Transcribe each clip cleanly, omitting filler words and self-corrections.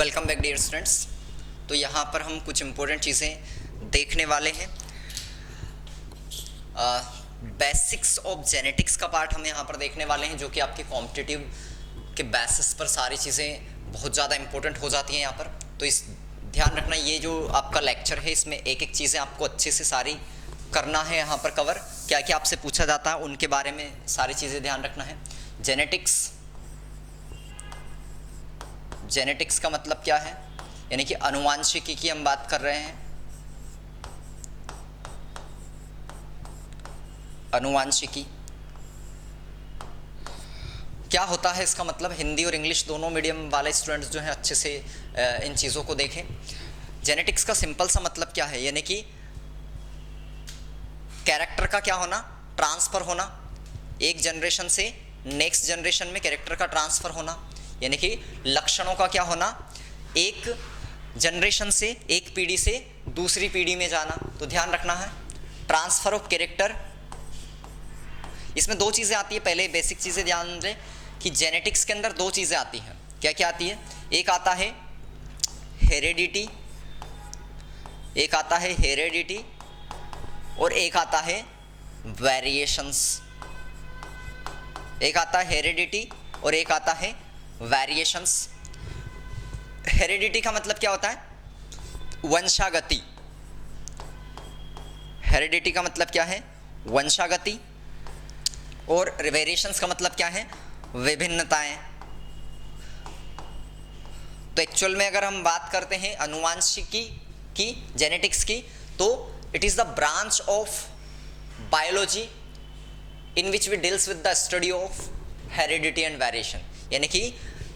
Welcome back dear students. तो यहाँ पर हम कुछ इम्पोर्टेंट चीज़ें देखने वाले हैं। बेसिक्स ऑफ जेनेटिक्स का पार्ट हम यहाँ पर देखने वाले हैं, जो कि आपके कॉम्पिटिटिव के बेसिस पर सारी चीज़ें बहुत ज़्यादा इम्पोर्टेंट हो जाती हैं यहाँ पर। तो इस ध्यान रखना, ये जो आपका लेक्चर है इसमें एक एक चीज़ें आपको अच्छे से सारी करना है यहाँ पर कवर। क्या क्या आपसे पूछा जाता है उनके बारे में सारी चीज़ें ध्यान रखना है। जेनेटिक्स का मतलब क्या है, यानी कि आनुवांशिकी की हम बात कर रहे हैं। आनुवांशिकी क्या होता है, इसका मतलब हिंदी और इंग्लिश दोनों मीडियम वाले स्टूडेंट्स जो हैं अच्छे से इन चीज़ों को देखें। जेनेटिक्स का सिंपल सा मतलब क्या है, यानी कि कैरेक्टर का क्या होना, ट्रांसफ़र होना। एक जनरेशन से नेक्स्ट जनरेशन में कैरेक्टर का ट्रांसफ़र होना, यानी कि लक्षणों का क्या होना, एक जनरेशन से एक पीढ़ी से दूसरी पीढ़ी में जाना। तो ध्यान रखना है, ट्रांसफ़र ऑफ कैरेक्टर, इसमें दो चीज़ें आती है। पहले बेसिक चीज़ें ध्यान दें कि जेनेटिक्स के अंदर दो चीज़ें आती हैं। क्या क्या आती है, एक आता है हेरेडिटी, एक आता है हेरेडिटी और एक आता है वेरिएशंस। एक आता है हेरेडिटी और एक आता है वेरिएशंस। हेरेडिटी का मतलब क्या होता है, वंशागति। हेरेडिटी का मतलब क्या है, वंशागति। और वेरिएशंस का मतलब क्या है, विभिन्नताएं। तो एक्चुअल में अगर हम बात करते हैं आनुवांशिकी की, जेनेटिक्स की, तो it is the branch of biology in which we deals with the study of heredity and variation, यानी कि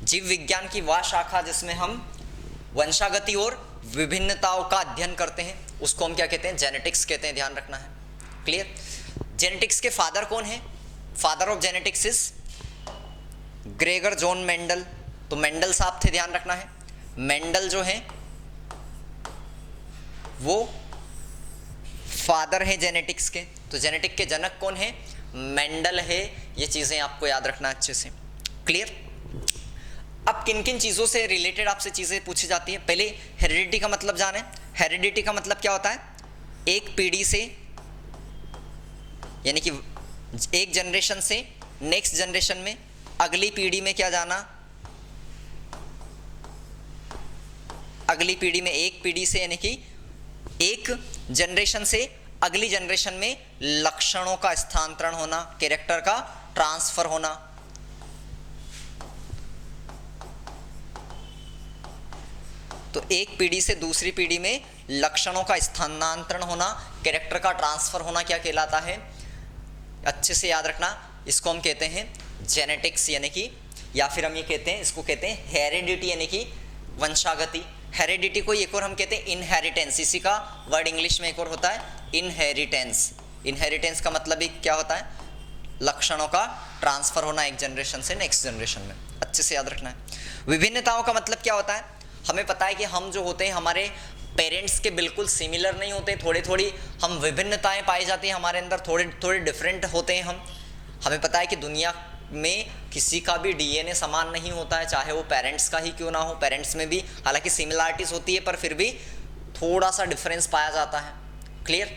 जीव विज्ञान की वह शाखा जिसमें हम वंशागति और विभिन्नताओं का अध्ययन करते हैं, उसको हम क्या कहते हैं, जेनेटिक्स कहते हैं। ध्यान रखना है, क्लियर। जेनेटिक्स के फादर कौन है, father of genetics is Gregor John Mendel. तो मेंडल साहब थे, ध्यान रखना है। मेंडल जो है वो फादर है जेनेटिक्स के। तो जेनेटिक के जनक कौन है, मेंडल है। ये चीज़ें आपको याद रखना अच्छे से, क्लियर। अब किन किन चीज़ों से रिलेटेड आपसे चीज़ें पूछी जाती है, पहले हेरिडिटी का मतलब जाने। हेरिडिटी का मतलब क्या होता है, एक पीढ़ी से, यानी कि एक जनरेशन से नेक्स्ट जनरेशन में, अगली पीढ़ी में क्या जाना, अगली पीढ़ी में, एक पीढ़ी से यानी कि एक जनरेशन से अगली जनरेशन में लक्षणों का स्थानांतरण होना, कैरेक्टर का ट्रांसफर होना। तो एक पीढ़ी से दूसरी पीढ़ी में लक्षणों का स्थानांतरण होना, कैरेक्टर का ट्रांसफर होना क्या कहलाता है, अच्छे से याद रखना। इसको हम कहते हैं जेनेटिक्स, यानी कि, या फिर हम ये कहते हैं, इसको कहते हैं हेरिडिटी, यानी कि वंशागति। हेरिडिटी को एक और हम कहते हैं इनहेरिटेंस। इसी का वर्ड इंग्लिश में एक और होता है इनहेरिटेंस। इनहेरिटेंस का मतलब ही क्या होता है, लक्षणों का ट्रांसफर होना एक जनरेशन से नेक्स्ट जनरेशन में, अच्छे से याद रखना है। विभिन्नताओं का मतलब क्या होता है, हमें पता है कि हम जो होते हैं हमारे पेरेंट्स के बिल्कुल सिमिलर नहीं होते, थोड़ी थोड़ी हम विभिन्नताएं पाई जाती हैं हमारे अंदर, थोड़े थोड़े डिफरेंट होते हैं हम। हमें पता है कि दुनिया में किसी का भी डीएनए समान नहीं होता है, चाहे वो पेरेंट्स का ही क्यों ना हो। पेरेंट्स में भी हालांकि सिमिलरिटीज होती है, पर फिर भी थोड़ा सा डिफरेंस पाया जाता है, क्लियर।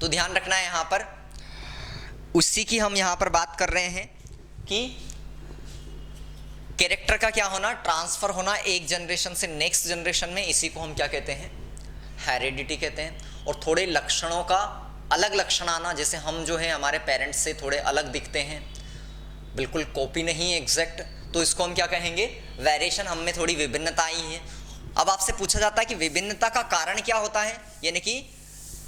तो ध्यान रखना है यहाँ पर, उसी की हम यहाँ पर बात कर रहे हैं कि कैरेक्टर का क्या होना, ट्रांसफर होना एक जनरेशन से नेक्स्ट जनरेशन में, इसी को हम क्या कहते हैं, हेरिडिटी कहते हैं। और थोड़े लक्षणों का अलग लक्षण आना, जैसे हम जो है हमारे पेरेंट्स से थोड़े अलग दिखते हैं, बिल्कुल कॉपी नहीं एग्जैक्ट, तो इसको हम क्या कहेंगे, वेरिएशन। हम में थोड़ी विभिन्नता आई है। अब आपसे पूछा जाता है कि विभिन्नता का कारण क्या होता है, यानी कि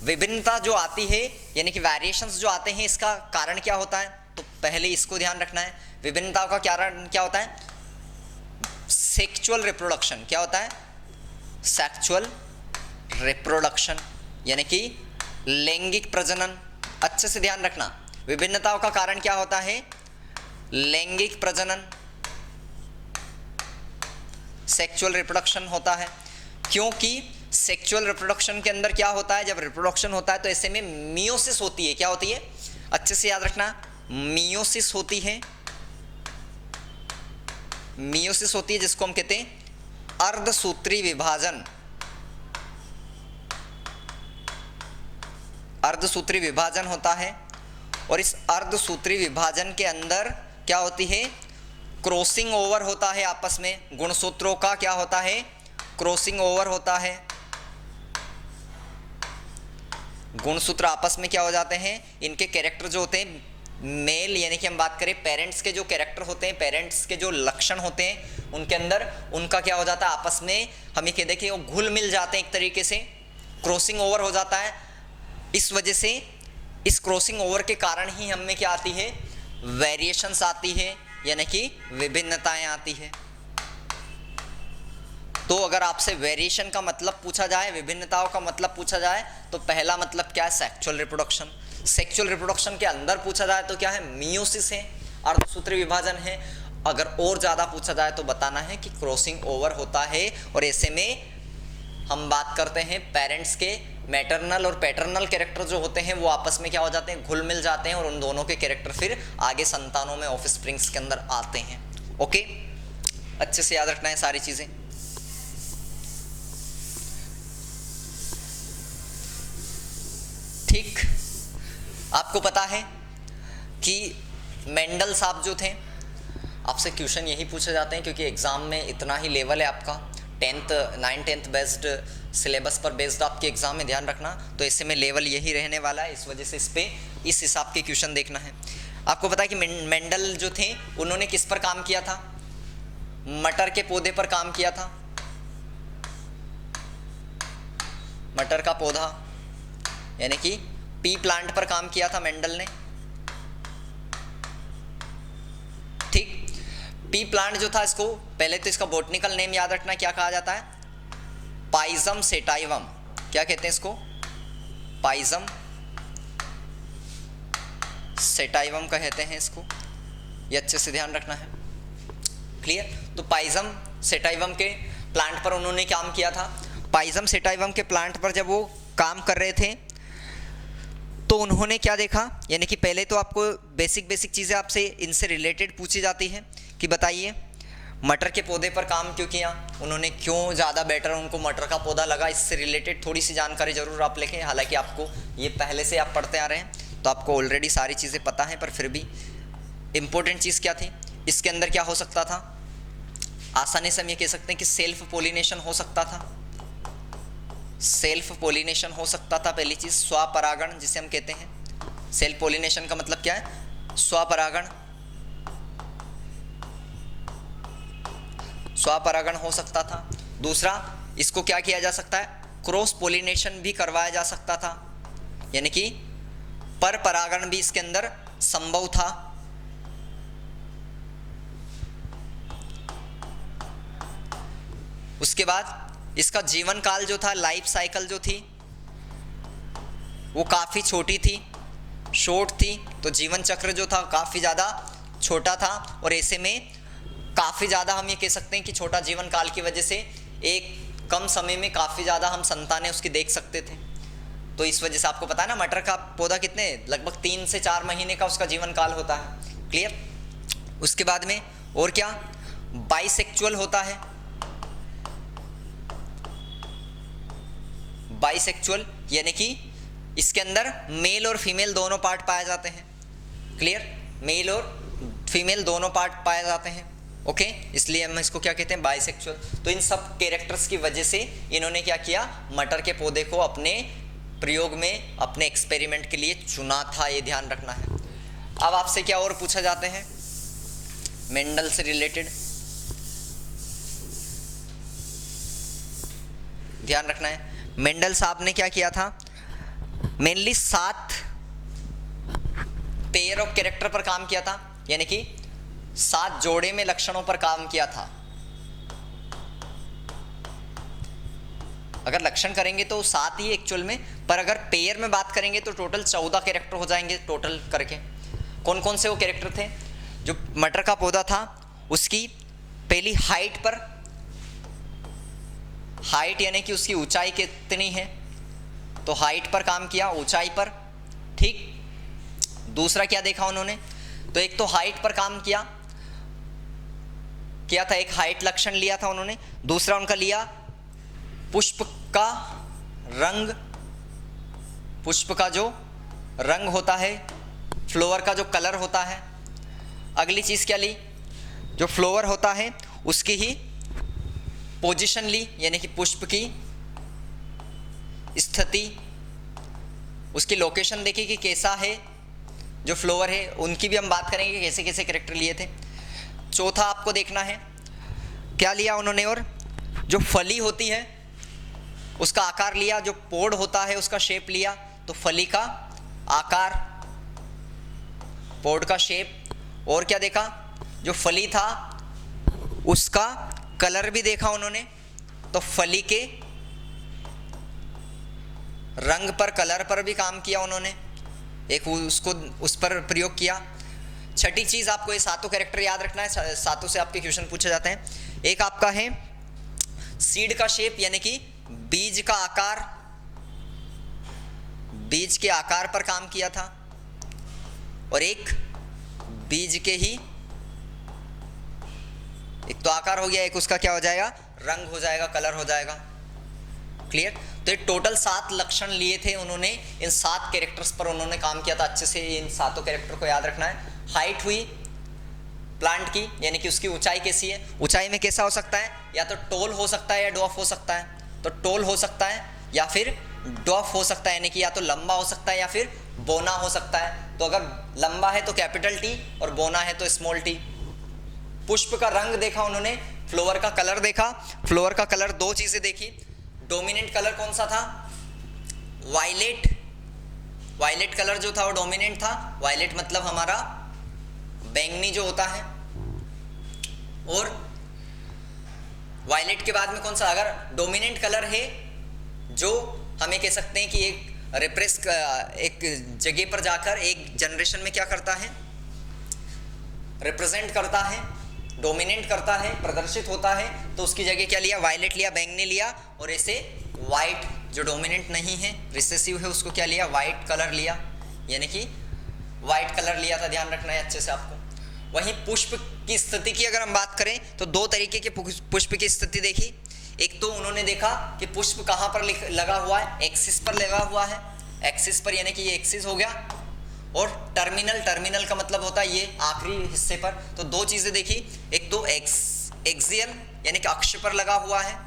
विभिन्नता जो आती है, यानी कि वेरिएशंस जो आते हैं, इसका कारण क्या होता है। तो पहले इसको ध्यान रखना है, विभिन्नताओं का कारण क्या होता है, सेक्सुअल रिप्रोडक्शन। क्या होता है, सेक्सुअल रिप्रोडक्शन, यानी कि लैंगिक प्रजनन। अच्छे से ध्यान रखना, विभिन्नताओं का कारण क्या होता है, लैंगिक प्रजनन, सेक्सुअल रिप्रोडक्शन होता है। क्योंकि सेक्सुअल रिप्रोडक्शन के अंदर क्या होता है, जब रिप्रोडक्शन होता है तो ऐसे में मियोसिस होती है। क्या होती है, अच्छे से याद रखना, मियोसिस होती है। मियोसिस होती है जिसको हम कहते हैं अर्धसूत्री विभाजन, अर्धसूत्री विभाजन होता है और इस अर्धसूत्री विभाजन के अंदर क्या होती है, क्रॉसिंग ओवर होता है आपस में, गुणसूत्रों का क्या होता है, क्रॉसिंग ओवर होता है। गुणसूत्र आपस में क्या हो जाते हैं, इनके कैरेक्टर जो होते हैं मेल, यानी कि हम बात करें पेरेंट्स के जो कैरेक्टर होते हैं, पेरेंट्स के जो लक्षण होते हैं उनके अंदर उनका क्या हो जाता है, आपस में हम ये कह दें कि वो घुल मिल जाते हैं, एक तरीके से क्रॉसिंग ओवर हो जाता है। इस वजह से इस क्रॉसिंग ओवर के कारण ही हमें क्या आती है, वेरिएशंस आती है, यानी कि विभिन्नताएं आती है। तो अगर आपसे वेरिएशन का मतलब पूछा जाए, विभिन्नताओं का मतलब पूछा जाए, तो पहला मतलब क्या है, सेक्सुअल रिप्रोडक्शन। सेक्सुअल रिप्रोडक्शन के अंदर पूछा जाए तो क्या है, मियोसिस है, अर्धसूत्री विभाजन है। अगर और ज़्यादा पूछा जाए तो बताना है कि क्रॉसिंग ओवर होता है। और ऐसे में हम बात करते हैं पेरेंट्स के मैटरनल और पैटर्नल कैरेक्टर जो होते हैं वो आपस में क्या हो जाते हैं, घुल मिल जाते हैं और उन दोनों के कैरेक्टर फिर आगे संतानों में ऑफस्प्रिंग्स के अंदर आते हैं। ओके, अच्छे से याद रखना है सारी चीज़ें। ठीक, आपको पता है कि मेंडल साहब जो थे, आपसे क्वेश्चन यही पूछे जाते हैं क्योंकि एग्ज़ाम में इतना ही लेवल है आपका, 9th बेस्ड सिलेबस पर बेस्ड आपके एग्ज़ाम में, ध्यान रखना। तो ऐसे में लेवल यही रहने वाला है, इस वजह से इस पे इस हिसाब के क्वेश्चन देखना है। आपको पता है कि मेंडल जो थे उन्होंने किस पर काम किया था, मटर के पौधे पर काम किया था। मटर का पौधा यानी कि पी प्लांट पर काम किया था मेंडल ने। ठीक, पी प्लांट जो था, इसको पहले तो इसका बॉटनिकल नेम याद रखना, क्या कहा जाता है, पाइजम सेटाइवम। क्या कहते हैं इसको, पाइजम सेटाइवम कहते हैं इसको, ये अच्छे से ध्यान रखना है। क्लियर, तो पाइजम सेटाइवम के प्लांट पर उन्होंने काम किया था। पाइजम सेटाइवम के प्लांट पर जब वो काम कर रहे थे तो उन्होंने क्या देखा, यानी कि पहले तो आपको बेसिक चीज़ें आपसे इनसे रिलेटेड पूछी जाती हैं कि बताइए मटर के पौधे पर काम क्यों किया, उन्होंने क्यों ज़्यादा बेटर उनको मटर का पौधा लगा, इससे रिलेटेड थोड़ी सी जानकारी ज़रूर आप लिखें। हालांकि आपको ये पहले से आप पढ़ते आ रहे हैं तो आपको ऑलरेडी सारी चीज़ें पता हैं, पर फिर भी इम्पोर्टेंट चीज़ क्या थी, इसके अंदर क्या हो सकता था, आसानी से हम ये कह सकते हैं कि सेल्फ पोलिनेशन हो सकता था। सेल्फ पोलिनेशन हो सकता था, पहली चीज़। स्वपरागण जिसे हम कहते हैं, सेल्फ पोलिनेशन का मतलब क्या है, स्वपरागण। स्वपरागण हो सकता था। दूसरा, इसको क्या किया जा सकता है, क्रॉस पोलिनेशन भी करवाया जा सकता था, यानी कि पर परागण भी इसके अंदर संभव था। उसके बाद इसका जीवन काल जो था, लाइफ साइकिल जो थी वो काफ़ी छोटी थी, शॉर्ट थी, तो जीवन चक्र जो था काफ़ी ज़्यादा छोटा था। और ऐसे में काफ़ी ज़्यादा हम ये कह सकते हैं कि छोटा जीवन काल की वजह से एक कम समय में काफ़ी ज़्यादा हम संतानें उसकी देख सकते थे। तो इस वजह से आपको पता है ना, मटर का पौधा कितने, लगभग 3 से 4 महीने का उसका जीवन काल होता है। क्लियर। उसके बाद में और क्या, बाइसेक्चुअल होता है। बाइसेक्चुअल यानी कि इसके अंदर मेल और फीमेल दोनों पार्ट पाए जाते हैं। क्लियर, मेल और फीमेल दोनों पार्ट पाए जाते हैं। ओके, इसलिए हम इसको क्या कहते हैं, बाइसेक्चुअल। तो इन सब कैरेक्टर्स की वजह से इन्होंने क्या किया, मटर के पौधे को अपने प्रयोग में, अपने एक्सपेरिमेंट के लिए चुना था, ये ध्यान रखना है। अब आपसे क्या और पूछा जाते हैं मेंडल से रिलेटेड, ध्यान रखना है। मेंडल साहब ने क्या किया था, मेनली 7 पेयर ऑफ कैरेक्टर पर काम किया था, यानी कि 7 जोड़े में लक्षणों पर काम किया था। अगर लक्षण करेंगे तो 7 ही एक्चुअल में, पर अगर पेयर में बात करेंगे तो टोटल 14 कैरेक्टर हो जाएंगे टोटल करके। कौन कौन से वो कैरेक्टर थे, जो मटर का पौधा था उसकी पहली हाइट पर, हाइट यानी कि उसकी ऊंचाई कितनी है, तो हाइट पर काम किया, ऊंचाई पर। ठीक, दूसरा क्या देखा उन्होंने, तो एक तो हाइट पर काम किया, किया था, एक हाइट लक्षण लिया था उन्होंने, दूसरा उनका लिया पुष्प का रंग, पुष्प का जो रंग होता है, फ्लावर का जो कलर होता है। अगली चीज़ क्या ली, जो फ्लावर होता है उसकी ही पोजीशन ली, यानी कि पुष्प की स्थिति, उसकी लोकेशन देखी कि कैसा है जो फ्लावर है, उनकी भी हम बात करेंगे कि कैसे कैसे कैरेक्टर लिए थे। चौथा आपको देखना है क्या लिया उन्होंने, और जो फली होती है उसका आकार लिया, जो पोड होता है उसका शेप लिया, तो फली का आकार, पोड का शेप, और क्या देखा, जो फली था उसका कलर भी देखा उन्होंने, तो फली के रंग पर, कलर पर भी काम किया उन्होंने, एक उसको उस पर प्रयोग किया। छठी चीज आपको ये सातों कैरेक्टर याद रखना है, सातों से आपके क्वेश्चन पूछे जाते हैं। एक आपका है सीड का शेप, यानी कि बीज का आकार, बीज के आकार पर काम किया था, और एक बीज के ही, एक तो आकार हो गया, एक उसका क्या हो जाएगा, रंग हो जाएगा, कलर हो जाएगा। क्लियर। तो ये टोटल 7 लक्षण लिए थे उन्होंने, इन 7 कैरेक्टर्स पर उन्होंने काम किया था। अच्छे से इन सातों कैरेक्टर को याद रखना है। हाइट हुई प्लांट की, यानी कि उसकी ऊंचाई कैसी है, ऊंचाई में कैसा हो सकता है, या तो टोल हो सकता है या डॉफ हो सकता है, तो टोल हो सकता है या फिर डॉफ हो सकता है, यानी कि या तो लंबा हो सकता है या फिर बोना हो सकता है। तो अगर लंबा है तो कैपिटल टी और बोना है तो स्मॉल टी। पुष्प का रंग देखा उन्होंने, फ्लावर का कलर देखा, फ्लावर का कलर 2 चीजें देखी। डोमिनेंट कलर कौन सा था, वायलेट, वायलेट कलर जो था वो डोमिनेंट था। वायलेट मतलब हमारा बैंगनी जो होता है। और वायलेट के बाद में कौन सा, अगर डोमिनेंट कलर है जो हमें कह सकते हैं कि एक रिप्रेस, एक जगह पर जाकर एक जनरेशन में क्या करता है, रिप्रेजेंट करता है, डोमिनेंट करता है, प्रदर्शित होता है, तो उसकी जगह क्या लिया, वायलेट लिया, बैंगनी लिया। और ऐसे वाइट जो डोमिनेंट नहीं है, रिसेसिव है, उसको क्या लिया, वाइट कलर लिया, यानी कि वाइट कलर लिया था। ध्यान रखना है अच्छे से आपको। वहीं पुष्प की स्थिति की अगर हम बात करें तो 2 तरीके के पुष्प की स्थिति देखी। एक तो उन्होंने देखा कि पुष्प कहाँ पर लगा हुआ है, एक्सिस पर लगा हुआ है, एक्सिस पर, यानी कि ये एक्सिस हो गया। और टर्मिनल, टर्मिनल का मतलब होता है ये आखिरी हिस्से पर। तो 2 चीजें देखी, एक तो एक्सियल यानी कि अक्ष पर लगा हुआ है,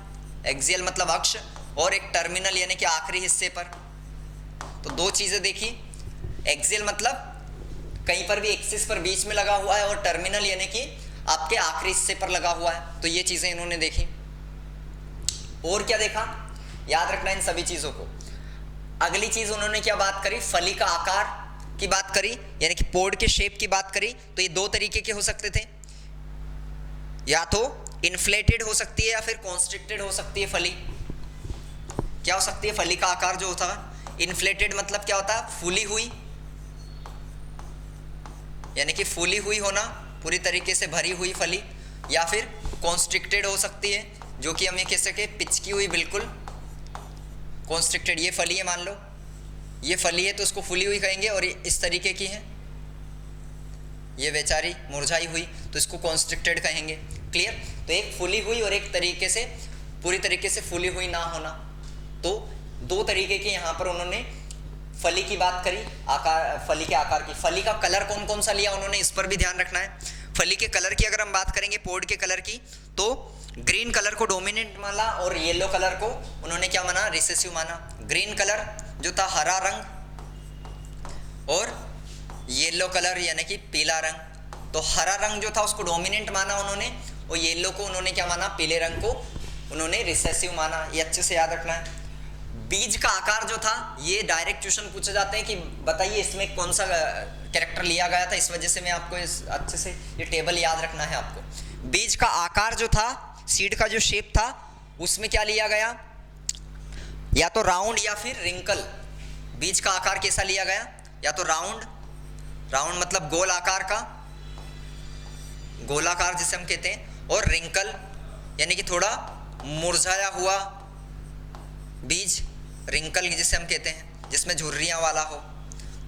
एक्सियल मतलब अक्ष, और एक टर्मिनल यानी कि आखिरी हिस्से पर। तो 2 चीजें देखी, एक्सियल मतलब कहीं पर भी एक्सिस पर बीच में लगा हुआ है, और टर्मिनल यानी कि आपके आखिरी हिस्से पर लगा हुआ है। तो ये चीजें इन्होंने देखी। और क्या देखा, याद रखना इन सभी चीजों को। अगली चीज उन्होंने क्या बात करी, फली का आकार की बात करी, यानी कि पोड के शेप की बात करी। तो ये 2 तरीके के हो सकते थे, या तो इन्फ्लेटेड हो सकती है या फिर कॉन्स्ट्रिक्टेड हो सकती है। फली क्या हो सकती है, फली का आकार जो होता है इन्फ्लेटेड मतलब क्या होता है, फूली हुई, यानी कि फूली हुई होना, पूरी तरीके से भरी हुई फली। या फिर कॉन्स्ट्रिक्टेड हो सकती है, जो कि हम ये कह सके पिचकी हुई, बिल्कुल कॉन्स्ट्रिक्टेड। ये फली है, मान लो ये फली है तो उसको फूली हुई कहेंगे, और ये इस तरीके की है, ये बेचारी मुरझाई हुई, तो इसको कॉन्स्ट्रिक्टेड कहेंगे। क्लियर। तो एक फूली हुई और एक तरीके से पूरी तरीके से फूली हुई ना होना। तो 2 तरीके के यहाँ पर उन्होंने फली की बात करी, आकार, फली के आकार की। फली का कलर कौन कौन सा लिया उन्होंने, इस पर भी ध्यान रखना है। फली के कलर की अगर हम बात करेंगे, पोड के कलर की, तो ग्रीन कलर को डोमिनेंट माना और येलो कलर को उन्होंने क्या माना, रिसेसिव माना। ग्रीन कलर जो था हरा रंग, और येलो कलर यानी कि पीला रंग। तो हरा रंग जो था उसको डोमिनेंट माना उन्होंने, और येलो को उन्होंने क्या माना, पीले रंग को उन्होंने रिसेसिव माना। ये अच्छे से याद रखना है। बीज का आकार जो था, ये डायरेक्ट क्वेश्चन पूछे जाते हैं कि बताइए इसमें कौन सा कैरेक्टर लिया गया था। इस वजह से मैं आपको अच्छे से ये टेबल याद रखना है आपको। बीज का आकार जो था, सीड का जो शेप था, उसमें क्या लिया गया, या तो राउंड या फिर रिंकल। बीज का आकार कैसा लिया गया, या तो राउंड, राउंड मतलब गोल आकार का, गोलाकार जिसे हम कहते हैं, और रिंकल यानी कि थोड़ा मुरझाया हुआ बीज, रिंकल जिसे हम कहते हैं, जिसमें झुर्रियां वाला हो।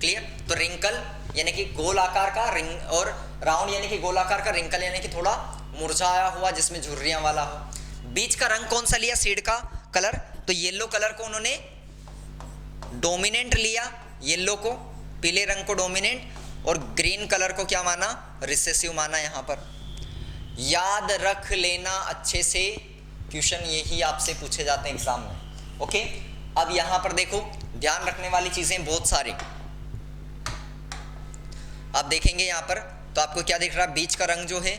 क्लियर। तो रिंकल यानी कि गोल आकार का, रिंग, और राउंड यानी कि गोल आकार का, रिंकल यानी कि थोड़ा मुरझाया हुआ जिसमें झुर्रियां वाला हो। बीज का रंग कौन सा लिया, सीड का कलर, तो येलो कलर को उन्होंने डोमिनेंट लिया, येलो को, पीले रंग को डोमिनेंट, और ग्रीन कलर को क्या माना, रिसेसिव माना। यहां पर याद रख लेना अच्छे से, क्वेश्चन यही आपसे पूछे जाते हैं एग्जाम में। ओके, अब यहां पर देखो ध्यान रखने वाली चीजें बहुत सारी आप देखेंगे यहां पर, तो आपको क्या दिख रहा है, बीज का रंग जो है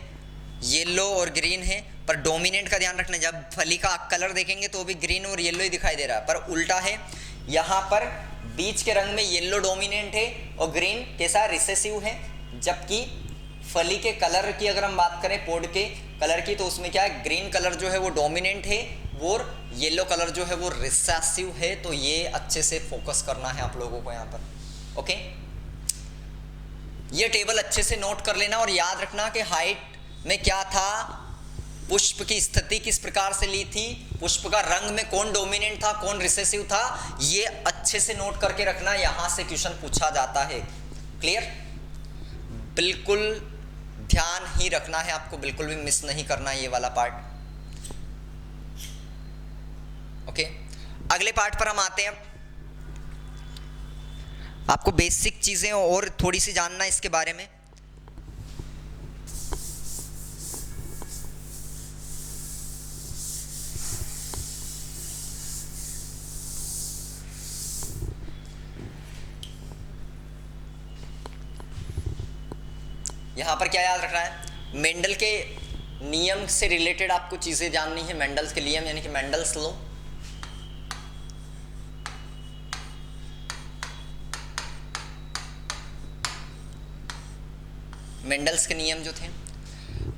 येलो और ग्रीन है, पर डोमिनेंट का ध्यान रखना, जब फली का कलर देखेंगे तो भी ग्रीन और येलो ही दिखाई दे रहा है, पर उल्टा है, यहाँ पर बीज के रंग में येलो डोमिनेंट है और ग्रीन कैसा, रिसेसिव है, जबकि फली के कलर की अगर हम बात करें, पोड के कलर की, तो उसमें क्या है, ग्रीन कलर जो है वो डोमिनेंट है और येलो कलर जो है वो रिसेसिव है। तो ये अच्छे से फोकस करना है आप लोगों को यहाँ पर। ओके, ये टेबल अच्छे से नोट कर लेना और याद रखना कि हाइट में क्या था, पुष्प की स्थिति किस प्रकार से ली थी, पुष्प का रंग में कौन डोमिनेंट था, कौन रिसेसिव था, ये अच्छे से नोट करके रखना, यहां से क्वेश्चन पूछा जाता है। क्लियर, बिल्कुल ध्यान ही रखना है आपको, बिल्कुल भी मिस नहीं करना ये वाला पार्ट। ओके, अगले पार्ट पर हम आते हैं। आपको बेसिक चीजें और थोड़ी सी जानना इसके बारे में। यहाँ पर क्या याद रखना है, मेंडल के नियम से रिलेटेड आपको चीज़ें जाननी है। मेंडल्स के नियम यानी कि मेंडल्स लॉ। मेंडल्स के नियम जो थे,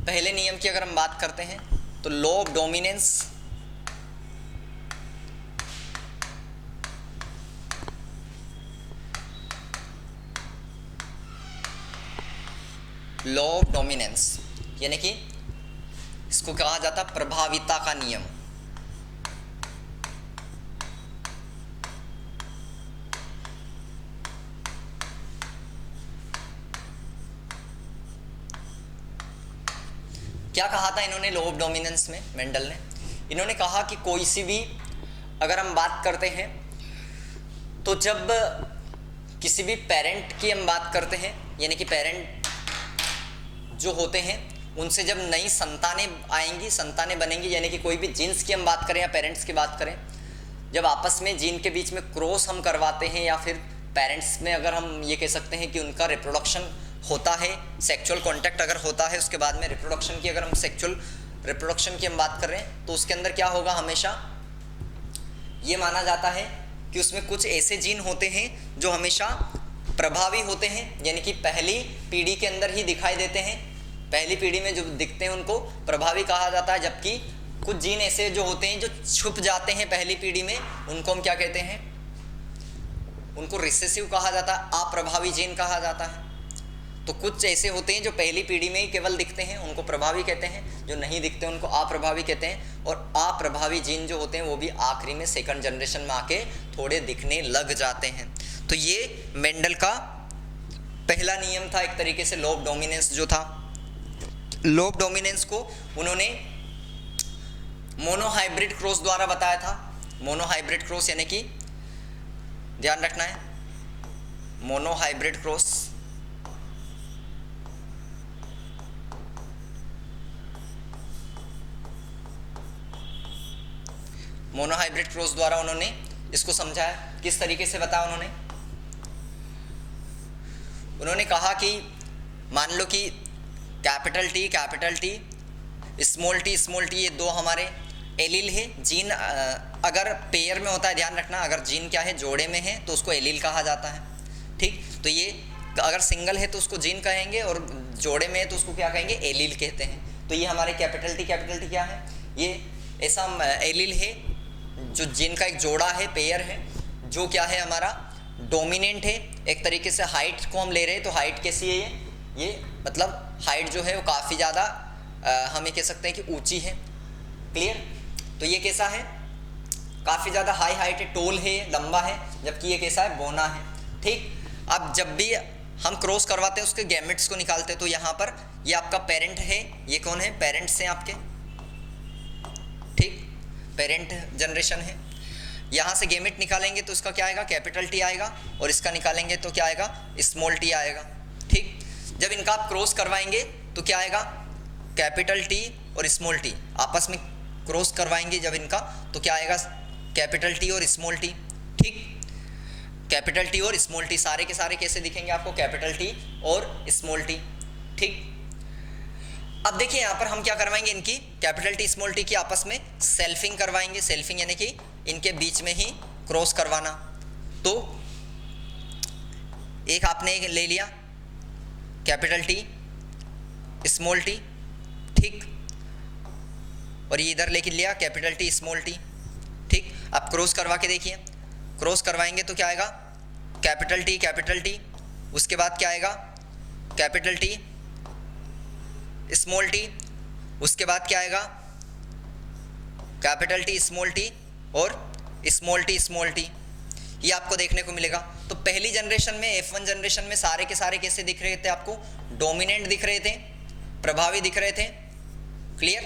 पहले नियम की अगर हम बात करते हैं तो law of dominance, law of dominance यानी कि इसको कहा जाता है प्रभाविता का नियम। क्या कहा था इन्होंने लॉ ऑफ डोमिनेंस में, मेंडल ने, इन्होंने कहा कि कोई सी भी अगर हम बात करते हैं तो जब किसी भी पेरेंट की हम बात करते हैं, यानी कि पेरेंट जो होते हैं उनसे जब नई संतानें आएंगी, संतानें बनेंगी, यानी कि कोई भी जीन्स की हम बात करें या पेरेंट्स की बात करें, जब आपस में जीन के बीच में क्रॉस हम करवाते हैं या फिर पेरेंट्स में अगर हम ये कह सकते हैं कि उनका रिप्रोडक्शन होता है, सेक्सुअल कांटेक्ट अगर होता है, उसके बाद में रिप्रोडक्शन की अगर हम सेक्सुअल रिप्रोडक्शन की हम बात कर रहे हैं, तो उसके अंदर क्या होगा, हमेशा ये माना जाता है कि उसमें कुछ ऐसे जीन होते हैं जो हमेशा प्रभावी होते हैं, यानी कि पहली पीढ़ी के अंदर ही दिखाई देते हैं, पहली पीढ़ी में जो दिखते हैं उनको प्रभावी कहा जाता है, जबकि कुछ जीन ऐसे जो होते हैं जो छुप जाते हैं पहली पीढ़ी में, उनको हम क्या कहते हैं, उनको रिसेसिव कहा जाता है, अप्रभावी जीन कहा जाता है। तो कुछ ऐसे होते हैं जो पहली पीढ़ी में ही केवल दिखते हैं, उनको प्रभावी कहते हैं, जो नहीं दिखते उनको अप्रभावी कहते हैं, और अप्रभावी जीन जो होते हैं वो भी आखिरी में सेकंड जनरेशन में आके थोड़े दिखने लग जाते हैं। तो ये मेंडल का पहला नियम था एक तरीके से, लॉ ऑफ डोमिनेंस जो था। लॉ ऑफ डोमिनेंस को उन्होंने मोनोहाइब्रिड क्रॉस द्वारा बताया था। मोनोहाइब्रिड क्रॉस यानी कि ध्यान रखना है, मोनोहाइब्रिड क्रॉस, मोनोहाइब्रिड क्रॉस द्वारा उन्होंने इसको समझाया। किस तरीके से बताया उन्होंने कहा कि मान लो कि कैपिटल टी, स्मॉल टी ये दो हमारे एलील है। जीन अगर पेयर में होता है, ध्यान रखना, अगर जीन क्या है, जोड़े में है, तो उसको एलील कहा जाता है। ठीक, तो ये अगर सिंगल है तो उसको जीन कहेंगे, और जोड़े में है तो उसको क्या कहेंगे, एलील कहते हैं। तो ये हमारे कैपिटल टी क्या है, ये ऐसा एलील है जो जीन का एक जोड़ा है, पेयर है, जो क्या है हमारा डोमिनेंट है। एक तरीके से हाइट को हम ले रहे हैं तो हाइट कैसी है, ये मतलब हाइट जो है वो काफ़ी ज़्यादा हम ये कह सकते हैं कि ऊंची है। क्लियर, तो ये कैसा है, काफ़ी ज़्यादा हाई हाइट है, टोल है, लंबा है, जबकि ये कैसा है, बोना है। ठीक, अब जब भी हम क्रॉस करवाते हैं उसके गैमेट्स को निकालते हैं। तो यहाँ पर ये आपका पेरेंट है, ये कौन है, पेरेंट्स हैं आपके, ठीक, पेरेंट जनरेशन है। यहाँ से गैमेट निकालेंगे तो इसका क्या आएगा, कैपिटल टी आएगा, और इसका निकालेंगे तो क्या आएगा, स्मॉल टी आएगा, ठीक। जब इनका आप क्रॉस करवाएंगे तो क्या आएगा, कैपिटल टी और स्मॉल टी आपस में क्रॉस करवाएंगे जब इनका, तो क्या आएगा, कैपिटल टी और स्मॉल टी, ठीक। कैपिटल टी और स्मॉल टी सारे के सारे कैसे दिखेंगे आपको, कैपिटल टी और स्मॉल टी, ठीक। अब देखिए यहाँ पर हम क्या करवाएंगे, इनकी कैपिटल टी स्मॉल टी की आपस में सेल्फिंग करवाएंगे। सेल्फिंग यानी कि इनके बीच में ही क्रॉस करवाना। तो एक आपने ले लिया कैपिटल टी स्मॉल टी, ठीक, और ये इधर लेके लिया कैपिटल टी स्मॉल टी, ठीक। अब क्रॉस करवा के देखिए, क्रॉस करवाएंगे तो क्या आएगा, कैपिटल टी, उसके बाद क्या आएगा, कैपिटल टी स्मॉल टी, उसके बाद क्या आएगा, कैपिटल टी स्मॉल टी और स्मॉल टी, ये आपको देखने को मिलेगा। तो पहली जनरेशन में, F1 जनरेशन में सारे के सारे कैसे दिख रहे थे आपको, डोमिनेंट दिख रहे थे, प्रभावी दिख रहे थे, क्लियर।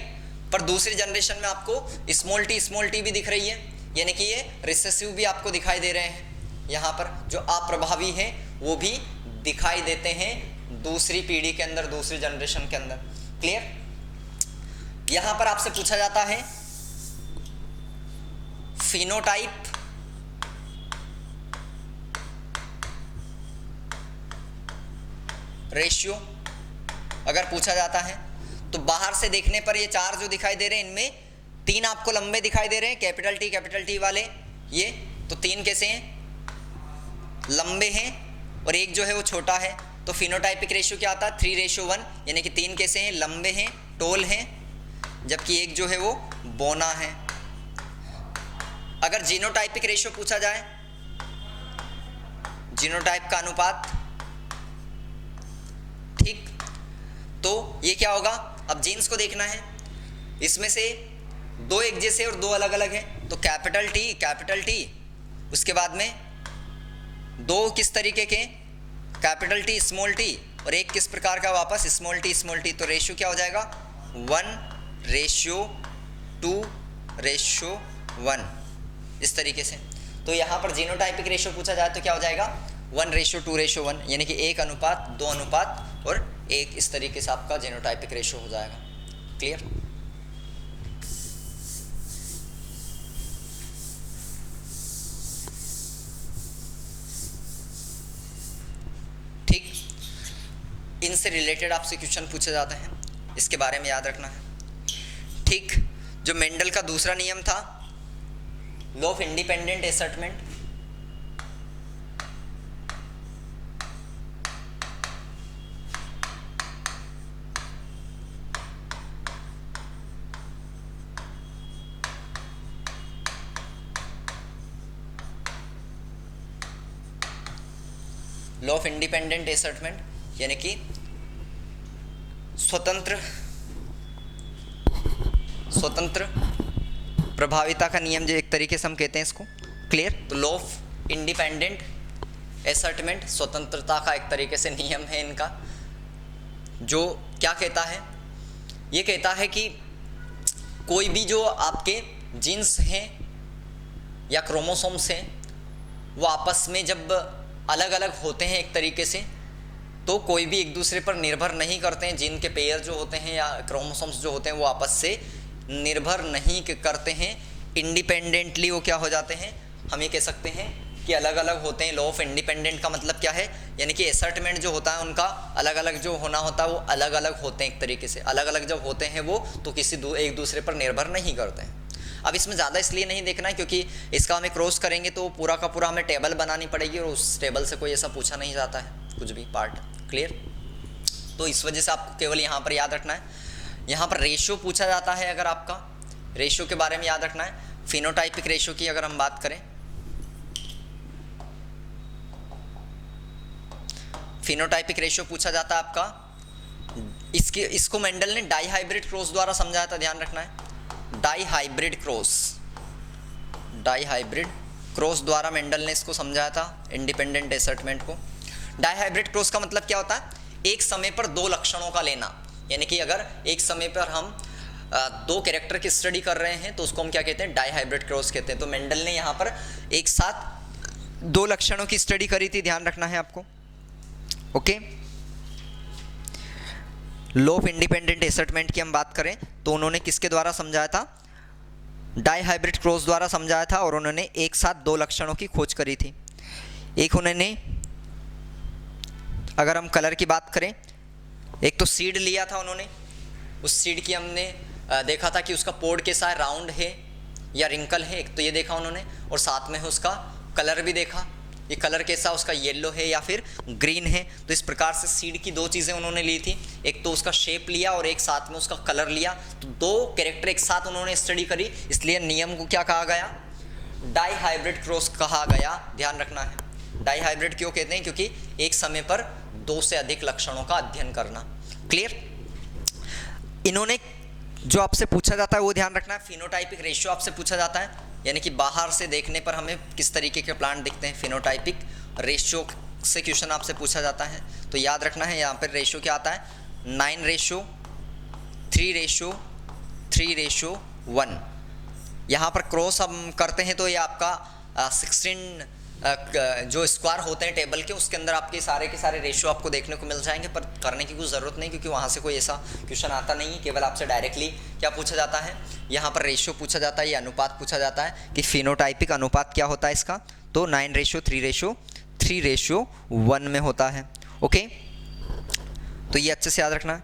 पर दूसरी जनरेशन में आपको स्मॉल टी भी दिख रही है, यानी कि ये रिसेसिव भी आपको दिखाई दे रहे हैं। यहाँ पर जो अप्रभावी है वो भी दिखाई देते हैं दूसरी पीढ़ी के अंदर, दूसरी जनरेशन के अंदर, क्लियर। यहाँ पर आपसे पूछा जाता है फिनोटाइप रेशियो अगर पूछा जाता है तो बाहर से देखने पर ये चार जो दिखाई दे रहे हैं, इनमें तीन आपको लंबे दिखाई दे रहे हैं, कैपिटल टी वाले ये, तो तीन कैसे हैं, लंबे हैं, और एक जो है वो छोटा है। तो फिनोटाइपिक रेशियो क्या आता है, 3:1, यानी कि तीन कैसे हैं, लंबे हैं, टोल हैं, जबकि एक जो है वो बोना है। अगर जीनोटाइपिक रेशियो पूछा जाए, जीनोटाइप का अनुपात, ठीक, तो ये क्या होगा, अब जीन्स को देखना है, इसमें से दो एक जैसे और दो अलग अलग हैं, तो कैपिटल टी, उसके बाद में दो किस तरीके के, कैपिटल टी स्मॉल टी, और एक किस प्रकार का वापस स्मॉल टी, तो रेशियो क्या हो जाएगा, 1:2:1, इस तरीके से। तो यहाँ पर जीनोटाइपिक रेशियो पूछा जाए तो क्या हो जाएगा, 1:2:1, यानी कि 1:2 और 1, इस तरीके से आपका जीनोटाइपिक रेशियो हो जाएगा, क्लियर। ठीक, इनसे रिलेटेड आपसे क्वेश्चन पूछे जाते हैं, इसके बारे में याद रखना है, ठीक। जो मेंडल का दूसरा नियम था, law of independent assortment, law of independent assortment यानी कि स्वतंत्र प्रभाविता का नियम, जो एक तरीके से हम कहते हैं इसको, क्लियर। तो लॉ ऑफ इंडिपेंडेंट एसर्टमेंट स्वतंत्रता का एक तरीके से नियम है इनका, जो क्या कहता है, ये कहता है कि कोई भी जो आपके जीन्स हैं या क्रोमोसोम्स हैं वो आपस में जब अलग अलग होते हैं एक तरीके से, तो कोई भी एक दूसरे पर निर्भर नहीं करते हैं। जीन के पेयर जो होते हैं या क्रोमोसोम्स जो होते हैं वो आपस से निर्भर नहीं करते हैं, इंडिपेंडेंटली वो क्या हो जाते हैं, हम ये कह सकते हैं कि अलग अलग होते हैं। लॉ ऑफ इंडिपेंडेंट का मतलब क्या है, यानी कि एसर्टमेंट जो होता है उनका अलग अलग जो होना होता है वो अलग अलग होते हैं एक तरीके से। अलग अलग जब होते हैं वो तो एक दूसरे पर निर्भर नहीं करते हैं। अब इसमें ज़्यादा इसलिए नहीं देखना है क्योंकि इसका हमें क्रॉस करेंगे तो पूरा का पूरा हमें टेबल बनानी पड़ेगी और उस टेबल से कोई ऐसा पूछा नहीं जाता है कुछ भी पार्ट, क्लियर। तो इस वजह से आपको केवल यहाँ पर याद रखना है, यहाँ पर रेशियो पूछा जाता है। अगर आपका रेशियो के बारे में याद रखना है, फिनोटाइपिक रेशियो की अगर हम बात करें, फिनोटाइपिक रेशियो पूछा जाता है आपका, इसको मेंडल ने डाईहाइब्रिड क्रॉस द्वारा समझाया था, ध्यान रखना है। डाईहाइब्रिड क्रॉस द्वारा मेंडल ने इसको समझाया था इंडिपेंडेंट एसर्टमेंट को। डायहाइब्रिड क्रॉस का मतलब क्या होता है? एक समय पर दो लक्षणों का लेना, यानी कि अगर एक समय पर हम दो कैरेक्टर की स्टडी कर रहे हैं तो उसको हम क्या कहते हैं? डायहाइब्रिड क्रॉस कहते हैं। तो मेंडल ने यहाँ पर एक साथ दो लक्षणों की स्टडी करी थी, ध्यान रखना है आपको। ओके, लॉ ऑफ इंडिपेंडेंट एसेटमेंट की हम बात करें तो उन्होंने किसके द्वारा समझाया था? डायहाइब्रिड क्रॉस द्वारा समझाया था, और उन्होंने एक साथ दो लक्षणों की खोज करी थी। एक उन्होंने, अगर हम कलर की बात करें, एक तो सीड लिया था उन्होंने, उस सीड की हमने देखा था कि उसका पोड कैसा है, राउंड है या रिंकल है, एक तो ये देखा उन्होंने, और साथ में उसका कलर भी देखा, ये कलर कैसा, उसका येलो है या फिर ग्रीन है। तो इस प्रकार से सीड की दो चीज़ें उन्होंने ली थी, एक तो उसका शेप लिया और एक साथ में उसका कलर लिया। तो दो कैरेक्टर एक साथ उन्होंने स्टडी करी, इसलिए नियम को क्या कहा गया? डायहाइब्रिड क्रॉस कहा गया। ध्यान रखना है, डायहाइब्रिड क्यों कहते हैं? क्योंकि एक समय पर दो से अधिक लक्षणों का अध्ययन करना। क्लियर? इन्होंने जो आपसे पूछा जाता है वो ध्यान रखना है, फिनोटाइपिक रेशियो आपसे पूछा जाता है, यानी कि बाहर से देखने पर हमें किस तरीके के प्लांट दिखते हैं, फिनोटाइपिक रेशियो से क्वेश्चन आपसे पूछा जाता है। तो याद रखना है, यहाँ पर रेशियो क्या आता है? 9:3:3:1। यहाँ पर क्रॉस हम करते हैं तो ये आपका 16 जो स्क्वायर होते हैं टेबल के, उसके अंदर आपके सारे के सारे रेशियो आपको देखने को मिल जाएंगे, पर करने की कुछ ज़रूरत नहीं, क्योंकि वहाँ से कोई ऐसा क्वेश्चन आता नहीं है। केवल आपसे डायरेक्टली क्या पूछा जाता है? यहाँ पर रेशियो पूछा जाता है, ये अनुपात पूछा जाता है कि फिनोटाइपिक अनुपात क्या होता है इसका, तो 9:3:3:1 में होता है। ओके, तो ये अच्छे से याद रखना है।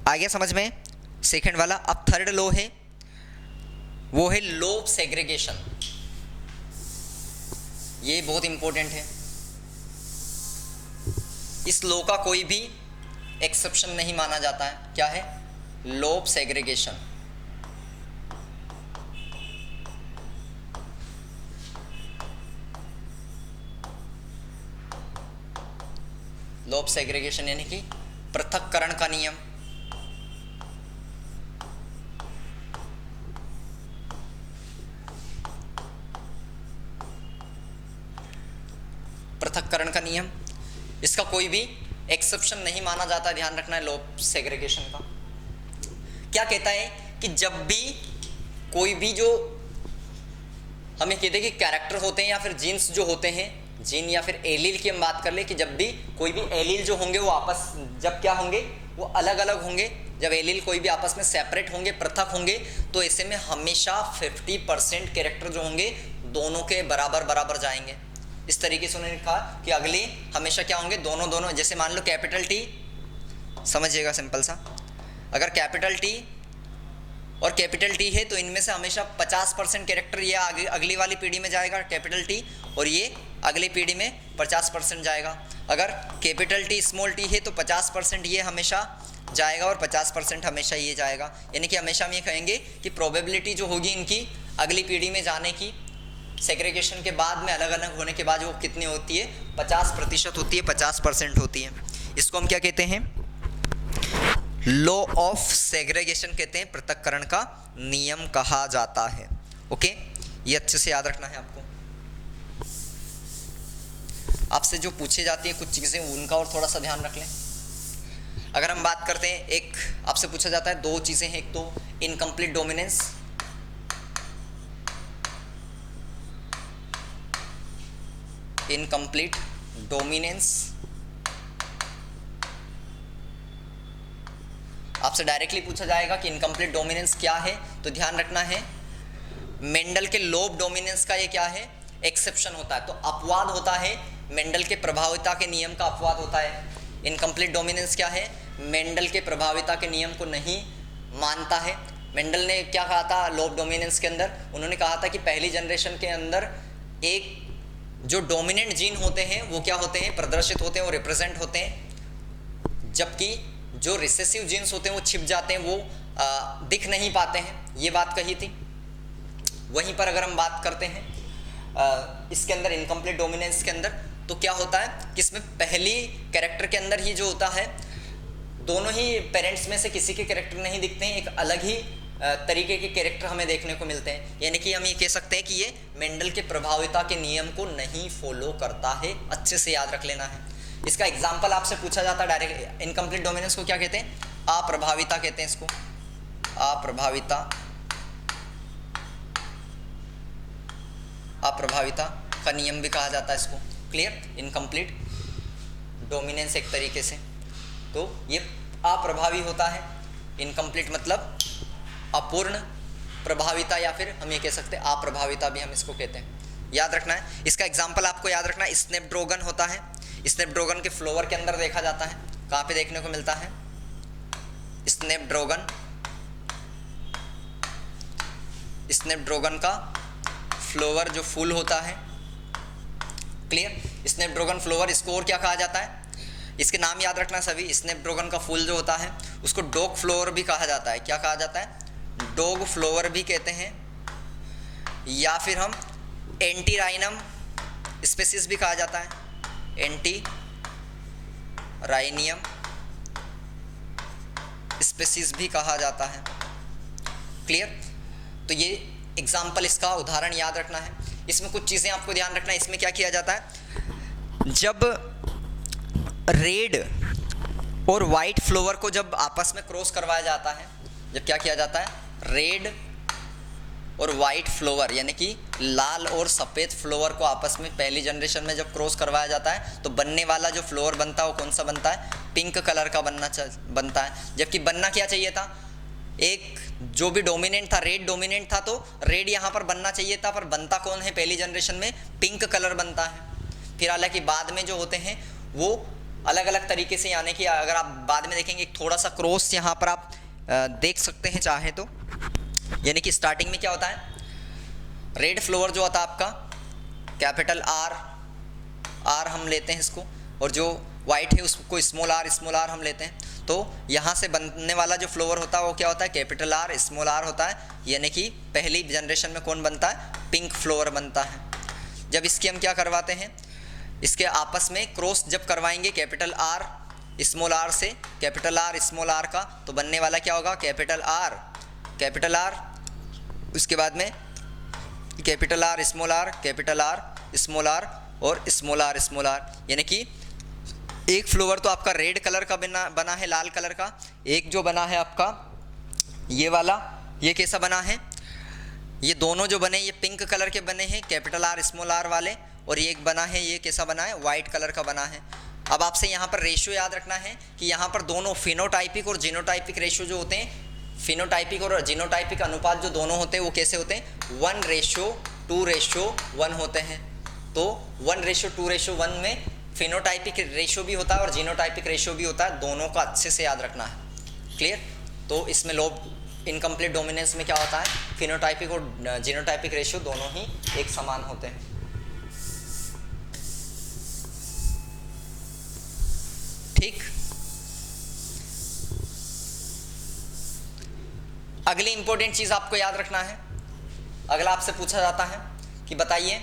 आ गया समझ में? सेकेंड वाला। अब थर्ड लॉ है, वो है लॉ ऑफ सेग्रीगेशन। ये बहुत इंपॉर्टेंट है, इस लॉ का कोई भी एक्सेप्शन नहीं माना जाता है। क्या है? Law of segregation. Law of segregation यानी कि पृथक्करण का नियम। पृथक्करण का नियम, इसका कोई भी एक्सेप्शन नहीं माना जाता, ध्यान रखना है। लॉ ऑफ सेग्रीगेशन का क्या कहता है कि जब भी कोई भी जो हमें कहते हैं कि कैरेक्टर होते हैं या फिर जीन्स जो होते हैं, जीन या फिर एलील की हम बात कर ले, कि जब भी कोई भी एलील जो होंगे वो आपस जब क्या होंगे, वो अलग अलग होंगे। जब एलील कोई भी आपस में सेपरेट होंगे, पृथक होंगे, तो ऐसे में हमेशा 50% कैरेक्टर जो होंगे दोनों के बराबर बराबर जाएंगे। इस तरीके से उन्होंने कहा कि अगली हमेशा क्या होंगे, दोनों दोनों। जैसे मान लो कैपिटल टी, समझिएगा सिंपल सा, अगर कैपिटल टी और कैपिटल टी है तो इनमें से हमेशा 50% कैरेक्टर ये आगे अगली वाली पीढ़ी में जाएगा कैपिटल टी, और ये अगली पीढ़ी में 50% जाएगा। अगर कैपिटल टी स्मॉल टी है तो 50% ये हमेशा जाएगा और 50% हमेशा ये जाएगा। यानी कि हमेशा हम ये कहेंगे कि प्रोबेबिलिटी जो होगी इनकी अगली पीढ़ी में जाने की, सेग्रीगेशन के बाद में अलग अलग होने के बाद वो कितनी होती है? 50% होती है, 50% होती है। इसको हम क्या कहते हैं? लॉ ऑफ सेग्रीगेशन कहते हैं, पृथक्करण का नियम कहा जाता है। ओके, ये अच्छे से याद रखना है आपको। आपसे जो पूछे जाती है कुछ चीज़ें, उनका और थोड़ा सा ध्यान रख लें। अगर हम बात करते हैं, एक आपसे पूछा जाता है, दो चीज़ें हैं, एक तो इनकम्प्लीट डोमिनेंस, इनकम्प्लीट डोमिनेंस। आपसे डायरेक्टली पूछा जाएगा कि इनकम्प्लीट डोमिनेंस क्या है, तो ध्यान रखना है मेंडल के लॉ ऑफ डोमिनेंस का ये क्या है? एक्सेप्शन होता है। तो अपवाद होता है, मेंडल के प्रभाविता के नियम का अपवाद होता है। इनकम्प्लीट डोमिनेंस क्या है? मेंडल के प्रभाविता के नियम को नहीं मानता है। मेंडल ने क्या कहा था लॉ ऑफ डोमिनेंस के अंदर? उन्होंने कहा था कि पहली जनरेशन के अंदर एक जो डोमिनेंट जीन होते हैं वो क्या होते हैं? प्रदर्शित होते हैं, वो रिप्रेजेंट होते हैं, जबकि जो रिसेसिव जीन्स होते हैं वो छिप जाते हैं, वो दिख नहीं पाते हैं। ये बात कही थी। वहीं पर अगर हम बात करते हैं इसके अंदर इनकम्प्लीट डोमिनेंस के अंदर, तो क्या होता है कि इसमें पहली कैरेक्टर के अंदर ही जो होता है, दोनों ही पेरेंट्स में से किसी के कैरेक्टर नहीं दिखते हैं, एक अलग ही तरीके के कैरेक्टर हमें देखने को मिलते हैं, यानी कि हम ये कह सकते हैं कि ये मेंडल के प्रभाविता के नियम को नहीं फॉलो करता है। अच्छे से याद रख लेना है। इसका एग्जाम्पल आपसे पूछा जाता है डायरेक्ट। इनकम्प्लीट डोमिनेंस को क्या कहते हैं? अप्रभाविता कहते हैं इसको, अप्रभाविता, अप्रभाविता का नियम भी कहा जाता है इसको। क्लियर? इनकम्प्लीट डोमिनेंस एक तरीके से, तो ये अप्रभावी होता है। इनकम्प्लीट मतलब अपूर्ण प्रभाविता, या फिर हम ये कह सकते हैं अप्रभाविता भी हम इसको कहते हैं। याद रखना है। इसका एग्जाम्पल आपको याद रखना है, स्नैपड्रैगन होता है। स्नैपड्रैगन के फ्लोवर के अंदर देखा जाता है। कहाँ पे देखने को मिलता है? स्नैपड्रैगन, स्नैपड्रैगन का फ्लोवर जो फूल होता है। क्लियर? स्नैपड्रैगन फ्लोवर, इसको और क्या कहा जाता है? इसके नाम याद रखना सभी। स्नैपड्रैगन का फूल जो होता है उसको डॉग फ्लोवर भी कहा जाता है। क्या कहा जाता है? डॉग फ्लोवर भी कहते हैं, या फिर हम एंटीराइनम स्पेसीज भी कहा जाता है। एंटीराइनियम स्पेसीज भी कहा जाता है। क्लियर? तो ये एग्जाम्पल, इसका उदाहरण याद रखना है। इसमें कुछ चीज़ें आपको ध्यान रखना है। इसमें क्या किया जाता है? जब रेड और वाइट फ्लोवर को जब आपस में क्रॉस करवाया जाता है, जब क्या किया जाता है? रेड और वाइट फ्लोवर यानी कि लाल और सफ़ेद फ्लोवर को आपस में पहली जनरेशन में जब क्रॉस करवाया जाता है तो बनने वाला जो फ्लोवर बनता है वो कौन सा बनता है? पिंक कलर का बनता है। जबकि बनना क्या चाहिए था? एक जो भी डोमिनेंट था, रेड डोमिनेंट था, तो रेड यहाँ पर बनना चाहिए था, पर बनता कौन है? पहली जनरेशन में पिंक कलर बनता है। फिर हालांकि बाद में जो होते हैं वो अलग अलग तरीके से, यानी कि अगर आप बाद में देखेंगे थोड़ा सा क्रॉस यहाँ पर आप देख सकते हैं चाहे तो। यानी कि स्टार्टिंग में क्या होता है? रेड फ्लोवर जो होता है आपका कैपिटल आर हम लेते हैं इसको, और जो वाइट है उसको स्मॉल आर हम लेते हैं। तो यहाँ से बनने वाला जो फ्लोवर होता है वो क्या होता है? कैपिटल आर स्मॉल आर होता है। यानी कि पहली जनरेशन में कौन बनता है? पिंक फ्लोवर बनता है। जब इसकी हम क्या करवाते हैं? इसके आपस में क्रॉस जब करवाएंगे कैपिटल आर स्मॉल आर से कैपिटल आर स्मॉल आर का, तो बनने वाला क्या होगा? कैपिटल आर, उसके बाद में capital R small R, capital R small R और स्मॉल आर। यानी कि एक फ्लोवर तो आपका रेड कलर का बना है, लाल कलर का। एक जो बना है आपका ये वाला, ये कैसा बना है? ये दोनों जो बने ये पिंक कलर के बने हैं, कैपिटल आर स्मॉल आर वाले। और ये एक बना है, ये कैसा बना है? वाइट कलर का बना है। अब आपसे यहाँ पर रेशियो याद रखना है कि यहाँ पर दोनों फिनोटाइपिक और जीनोटाइपिक रेशियो जो होते हैं, फिनोटाइपिक और जीनोटाइपिक अनुपात जो दोनों होते हैं वो कैसे होते हैं? 1:2:1 होते हैं। तो 1:2:1 में फिनोटाइपिक रेशियो भी होता है और जीनोटाइपिक रेशियो भी होता है। दोनों का अच्छे से याद रखना है। क्लियर? तो इसमें लोब इनकम्प्लीट डोमिनेंस में क्या होता है? फिनोटाइपिक और जीनोटाइपिक रेशियो दोनों ही एक समान होते हैं। ठीक। अगली इंपॉर्टेंट चीज आपको याद रखना है। अगला आपसे पूछा जाता है कि बताइए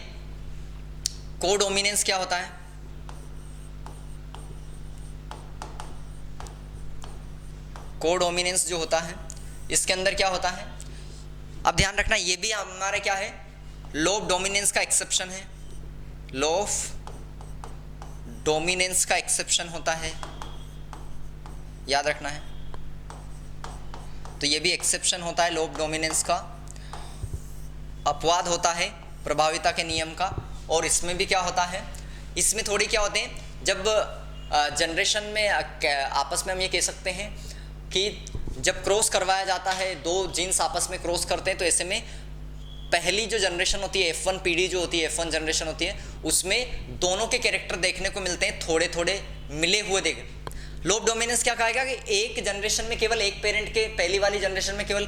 कोडोमिनेंस क्या होता है? कोडोमिनेंस जो होता है इसके अंदर क्या होता है? अब ध्यान रखना, ये भी हमारे क्या है? लॉ ऑफ डोमिनेंस का एक्सेप्शन है। लॉ ऑफ डोमिनेंस का एक्सेप्शन होता है, याद रखना है। तो ये भी एक्सेप्शन होता है लॉ ऑफ डोमिनेंस का। अपवाद होता है प्रभाविता के नियम का। और इसमें भी क्या होता है? इसमें थोड़ी क्या होते हैं, जब जनरेशन में आपस में हम ये कह सकते हैं कि जब क्रॉस करवाया जाता है, दो जीन्स आपस में क्रॉस करते हैं, तो ऐसे में पहली जो जनरेशन होती है F1 पीढ़ी जो होती है, F1 जनरेशन होती है, उसमें दोनों के कैरेक्टर देखने को मिलते हैं, थोड़े थोड़े मिले हुए देखे। लॉ ऑफ डोमिनेंस क्या कहेगा कि एक जनरेशन में केवल एक पेरेंट के, पहली वाली जनरेशन में केवल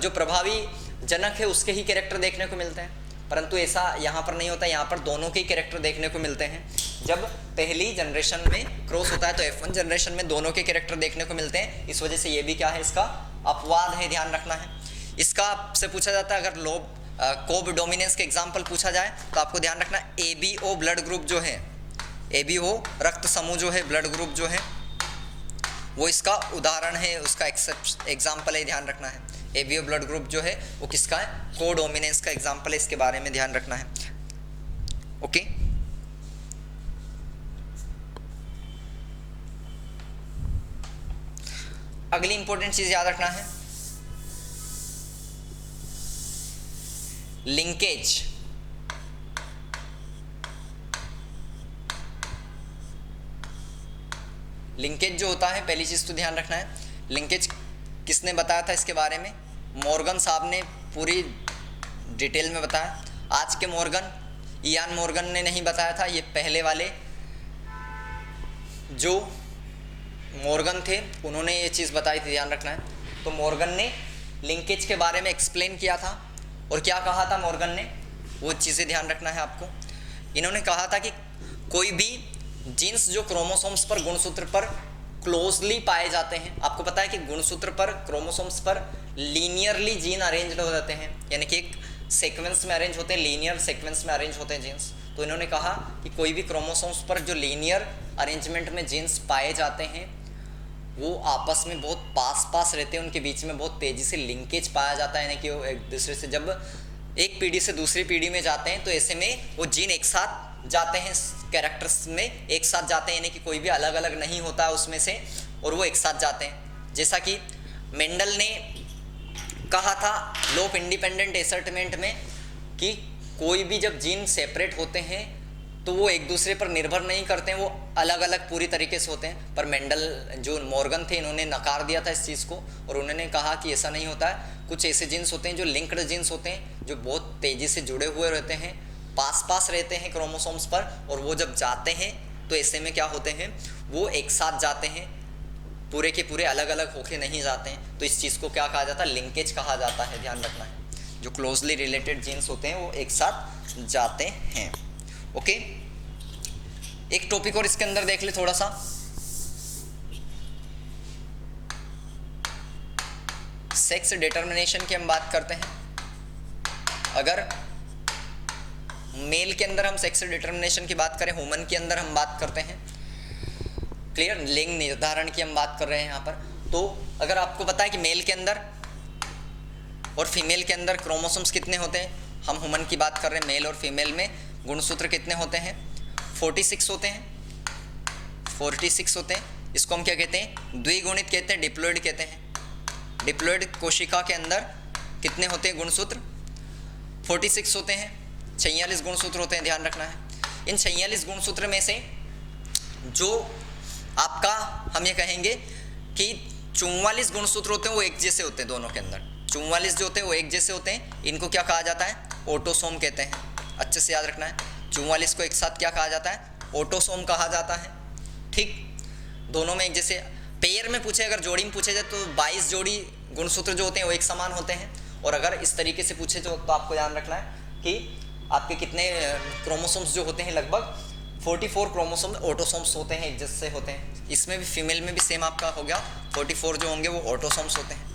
जो प्रभावी जनक है उसके ही कैरेक्टर देखने को मिलते हैं, परंतु ऐसा यहाँ पर नहीं होता। यहाँ पर दोनों के ही कैरेक्टर देखने को मिलते हैं। जब पहली जनरेशन में क्रॉस होता है तो F1 जनरेशन में दोनों के कैरेक्टर देखने को मिलते हैं। इस वजह से ये भी क्या है? इसका अपवाद है, ध्यान रखना है। इसका आपसे पूछा जाता है, अगर लोब कोब डोमिनेंस के एग्जाम्पल पूछा जाए तो आपको ध्यान रखना, ABO ब्लड ग्रुप जो है, ABO रक्त समूह जो है, ब्लड ग्रुप जो है, वो इसका उदाहरण है, उसका एग्जाम्पल है, ध्यान रखना है। एबीओ ब्लड ग्रुप जो है वो किसका है, कोडोमिनेंस का एग्जाम्पल है, इसके बारे में ध्यान रखना है। ओके, अगली इंपॉर्टेंट चीज याद रखना है, लिंकेज। लिंकेज जो होता है, पहली चीज तो ध्यान रखना है, लिंकेज किसने बताया था इसके बारे में, मॉर्गन साहब ने पूरी डिटेल में बताया। आज के मॉर्गन, इयान मॉर्गन ने नहीं बताया था, ये पहले वाले जो मॉर्गन थे उन्होंने ये चीज़ बताई थी, ध्यान रखना है। तो मॉर्गन ने लिंकेज के बारे में एक्सप्लेन किया था, और क्या कहा था मॉर्गन ने, वो चीज़ें ध्यान रखना है आपको। इन्होंने कहा था कि कोई भी जीन्स जो क्रोमोसोम्स पर, गुणसूत्र पर क्लोजली पाए जाते हैं, आपको पता है कि गुणसूत्र पर, क्रोमोसोम्स पर लीनियरली जीन अरेंज्ड हो जाते हैं, यानी कि एक सीक्वेंस में अरेंज होते हैं, लीनियर सीक्वेंस में अरेंज होते हैं जीन्स। तो इन्होंने कहा कि कोई भी क्रोमोसोम्स पर जो लीनियर अरेंजमेंट में जीन्स पाए जाते हैं वो आपस में बहुत पास पास रहते हैं, उनके बीच में बहुत तेज़ी से लिंकेज पाया जाता है, यानी कि वो एक दूसरे से जब एक पीढ़ी से दूसरी पीढ़ी में जाते हैं तो ऐसे में वो जीन एक साथ जाते हैं, कैरेक्टर्स में एक साथ जाते हैं, यानी कि कोई भी अलग अलग नहीं होता है उसमें से, और वो एक साथ जाते हैं। जैसा कि मेंडल ने कहा था लॉ ऑफ इंडिपेंडेंट एसर्टमेंट में कि कोई भी जब जीन सेपरेट होते हैं तो वो एक दूसरे पर निर्भर नहीं करते हैं, वो अलग अलग पूरी तरीके से होते हैं। पर मेंडल जो मॉर्गन थे इन्होंने नकार दिया था इस चीज़ को, और उन्होंने कहा कि ऐसा नहीं होता है, कुछ ऐसे जीन्स होते हैं जो लिंक्ड जीन्स होते हैं, जो बहुत तेज़ी से जुड़े हुए रहते हैं, पास पास रहते हैं क्रोमोसोम्स पर, और वो जब जाते हैं तो ऐसे में क्या होते हैं, वो एक साथ जाते हैं, पूरे के पूरे अलग अलग होके नहीं जाते हैं। तो इस चीज़ को क्या कहा जाता है, लिंकेज कहा जाता है, ध्यान रखना है। जो क्लोजली रिलेटेड जीन्स होते हैं वो एक साथ जाते हैं। ओके, एक टॉपिक और इसके अंदर देख ले थोड़ा सा, सेक्स डिटर्मिनेशन की हम बात करते हैं। अगर मेल के अंदर हम सेक्स डिटर्मिनेशन की बात करें, ह्यूमन के अंदर हम बात करते हैं, क्लियर, लिंग निर्धारण की हम बात कर रहे हैं यहाँ पर। तो अगर आपको पता है कि मेल के अंदर और फीमेल के अंदर क्रोमोसोम्स कितने होते हैं, हम ह्यूमन की बात कर रहे हैं, मेल और फीमेल में गुणसूत्र कितने होते हैं, 46 होते हैं, 46 होते हैं। इसको हम क्या कहते हैं, द्विगुणित कहते हैं, डिप्लॉइड कहते हैं। डिप्लॉइड कोशिका के अंदर कितने होते हैं गुणसूत्र, 46 होते हैं, 46 गुणसूत्र होते हैं, ध्यान रखना है। इन 46 गुणसूत्र में से जो आपका हम ये कहेंगे कि 44 गुणसूत्र होते हैं वो एक जैसे होते हैं, दोनों के अंदर 44 जो होते हैं वो एक जैसे होते हैं। इनको क्या कहा जाता है, ऑटोसोम कहते हैं, अच्छे से याद रखना है। 44 को एक साथ क्या कहा जाता है, ऑटोसोम कहा जाता है, ठीक। दोनों में एक जैसे, पेयर में पूछे, अगर जोड़ी में पूछे जाए तो 22 जोड़ी गुणसूत्र जो होते हैं वो एक समान होते हैं। और अगर इस तरीके से पूछे तो आपको ध्यान रखना है कि आपके कितने क्रोमोसोम्स जो होते हैं, लगभग 44 क्रोमोसोम ऑटोसोम्स होते हैं, एक जैसे होते हैं। इसमें भी फीमेल में भी सेम आपका हो गया, 44 जो होंगे वो ऑटोसोम्स होते हैं।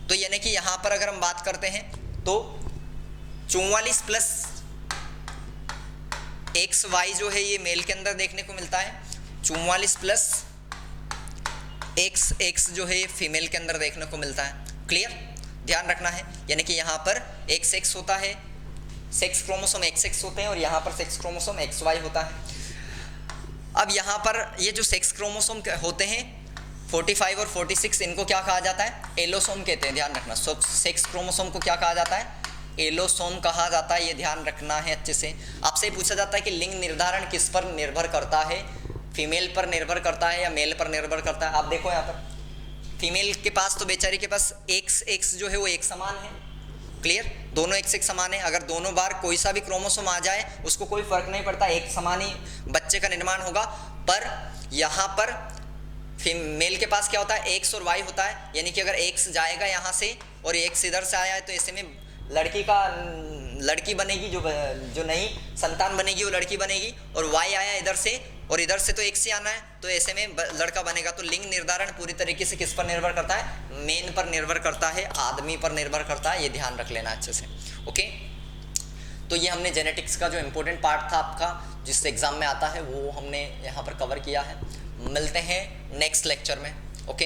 तो यानी कि यहाँ पर अगर हम बात करते हैं तो 44 प्लस XY जो है ये मेल के अंदर देखने को मिलता है, 44 प्लस XX जो है ये फीमेल के अंदर देखने को मिलता है, क्लियर, ध्यान रखना है। यानी कि यहाँ पर XX होता है, सेक्स क्रोमोसोम XX होते हैं, और यहाँ पर सेक्स क्रोमोसोम XY होता है। अब यहाँ पर ये जो सेक्स क्रोमोसोम होते हैं 45 और 46, इनको क्या कहा जाता है, एलोसोम कहते हैं, ध्यान रखना। सेक्स क्रोमोसोम को क्या कहा जाता है, एलोसोम कहा जाता है, ये ध्यान रखना है अच्छे से। आपसे पूछा जाता है कि लिंग निर्धारण किस पर निर्भर करता है, फीमेल पर निर्भर करता है या मेल पर निर्भर करता है। आप देखो यहाँ पर फीमेल के पास तो बेचारी के पास XX जो है वो एक समान है, क्लियर, दोनों एक समान है। अगर दोनों बार कोई सा भी क्रोमोसोम आ जाए उसको कोई फर्क नहीं पड़ता, एक समान ही बच्चे का निर्माण होगा। पर यहाँ पर फीमेल के पास क्या होता है, X और Y होता है, यानी कि अगर X जाएगा यहाँ से और X इधर से आया है तो ऐसे में लड़की बनेगी, जो नई संतान बनेगी वो लड़की बनेगी, और Y आया इधर से और इधर से तो X ही आना है, तो ऐसे में लड़का बनेगा। तो लिंग निर्धारण पूरी तरीके से किस पर निर्भर करता है, मेन पर निर्भर करता है, आदमी पर निर्भर करता है, ये ध्यान रख लेना अच्छे से। ओके, तो ये हमने जेनेटिक्स का जो इम्पोर्टेंट पार्ट था आपका, जिस एग्जाम में आता है, वो हमने यहाँ पर कवर किया है। मिलते हैं नेक्स्ट लेक्चर में। ओके।